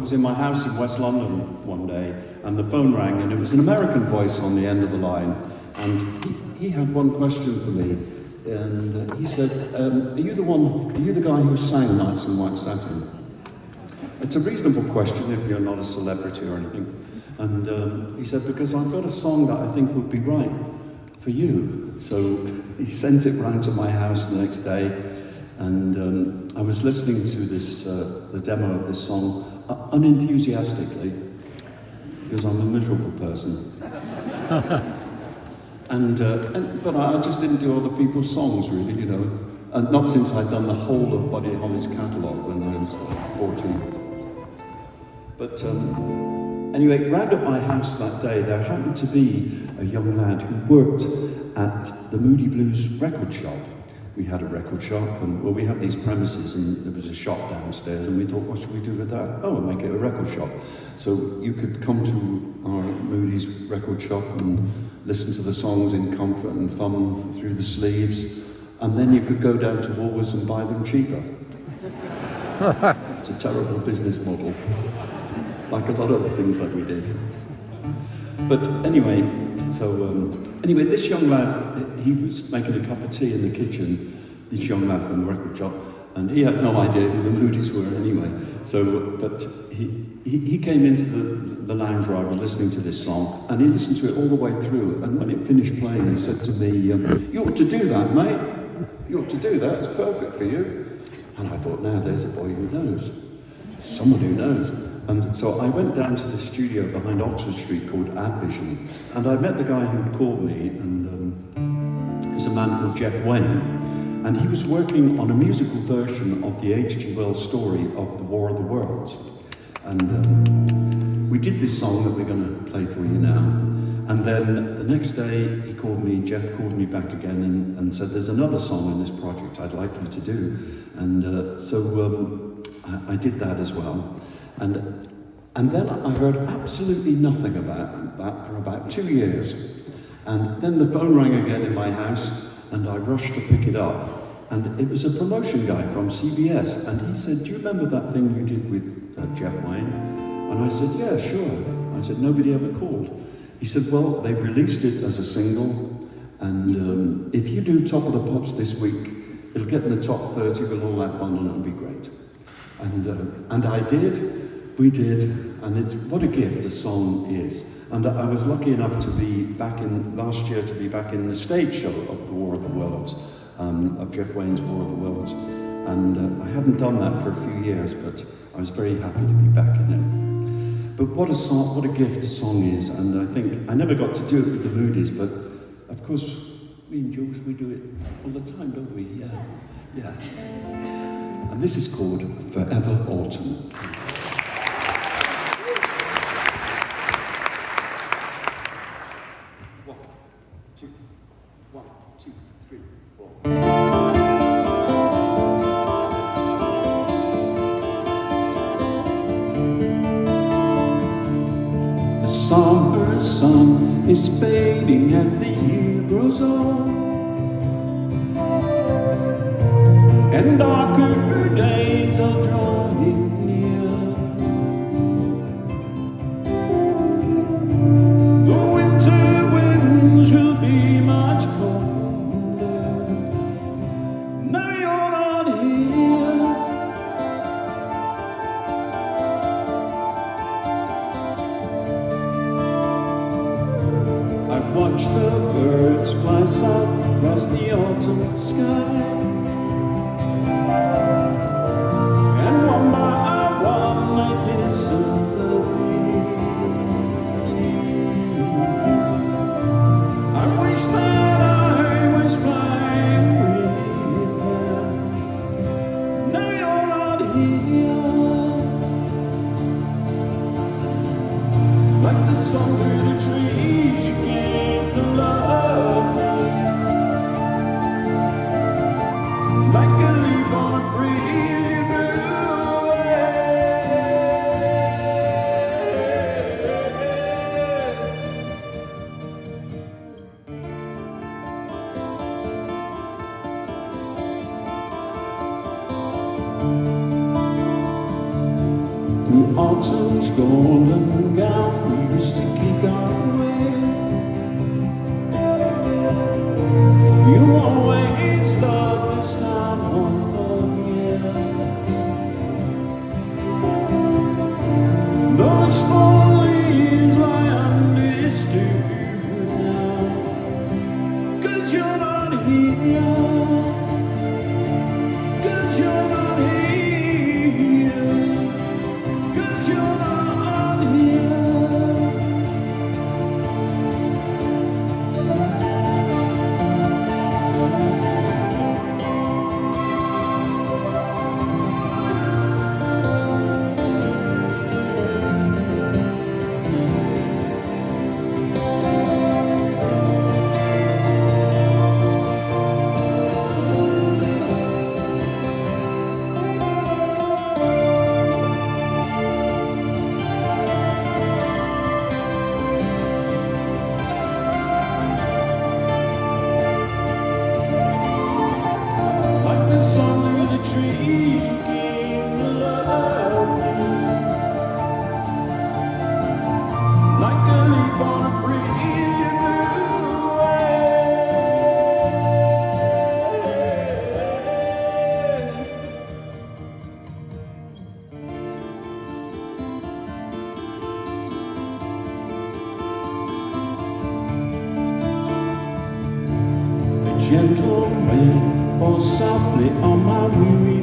was in my house in West London one day, and the phone rang, and it was an American voice on the end of the line, and he had one question for me, and he said, are you the guy who sang Nights in White Satin? It's a reasonable question if you're not a celebrity or anything. And he said, because I've got a song that I think would be right for you. So he sent it round to my house the next day, and I was listening to this, the demo of this song unenthusiastically, because I'm a miserable person. But I just didn't do other people's songs, really, you know. And not since I'd done the whole of Buddy Holly's catalogue when I was 14. But anyway, round at my house that day, there happened to be a young lad who worked at the Moodyblues record shop. We had a record shop, and well, we had these premises, and there was a shop downstairs, and we thought, what should we do with that? Oh, we'll make it a record shop. So you could come to our Moody's record shop and listen to the songs in comfort and thumb through the sleeves, and then you could go down to Woolworths and buy them cheaper. It's a terrible business model, like a lot of the things that we did. But anyway, anyway, this young lad, he was making a cup of tea in the kitchen, this young lad from the record shop, and he had no idea who the Moody's were anyway. So, but he came into the lounge where I was listening to this song, and he listened to it all the way through, and when it finished playing, he said to me, you ought to do that, mate. You ought to do that, it's perfect for you. And I thought, now there's a boy who knows. Someone who knows. And so I went down to the studio behind Oxford Street called Advision, and I met the guy who called me, and he's a man called Jeff Wayne, and he was working on a musical version of the H.G. Wells story of The War of the Worlds. And we did this song that we're going to play for you now. And then the next day Jeff called me back again and said, there's another song in this project I'd like you to do. And so I did that as well. And then I heard absolutely nothing about that for about 2 years. And then the phone rang again in my house, and I rushed to pick it up. And it was a promotion guy from CBS, and he said, do you remember that thing you did with Jeff Wayne? And I said, yeah, sure. I said, nobody ever called. He said, well, they released it as a single, and if you do Top of the Pops this week, it'll get in the top 30 with all that fun, and it'll be great. And I did. We did, and it's what a gift a song is. And I was lucky enough to be last year to be back in the stage show of The War of the Worlds, of Jeff Wayne's War of the Worlds. And I hadn't done that for a few years, but I was very happy to be back in it. But what a gift a song is, and I think, I never got to do it with the Moody's, but of course, me and Jules, we do it all the time, don't we? Yeah. And this is called Forever Autumn. One, two, three, four. The summer sun is fading as the year grows on, and darker days are drawing near. The winter winds will be much colder. Now you're not here. I watch the birds fly south across the autumn sky, and one by one they disappear. I wish that I was flying with them. Now you're not here. Like the sun through the trees, you came to love me. Like a leaf on a pretty blue through autumn golden gown we used to kick on with. You always loved this time of year. Those fall leaves lie amidst you now, 'cause you're not here, 'cause you're not here, 'cause you're not here. Like the sun in the trees, you came to love me. Like a leaf on a breeze, you blew away. A gentle rain falls softly on my weary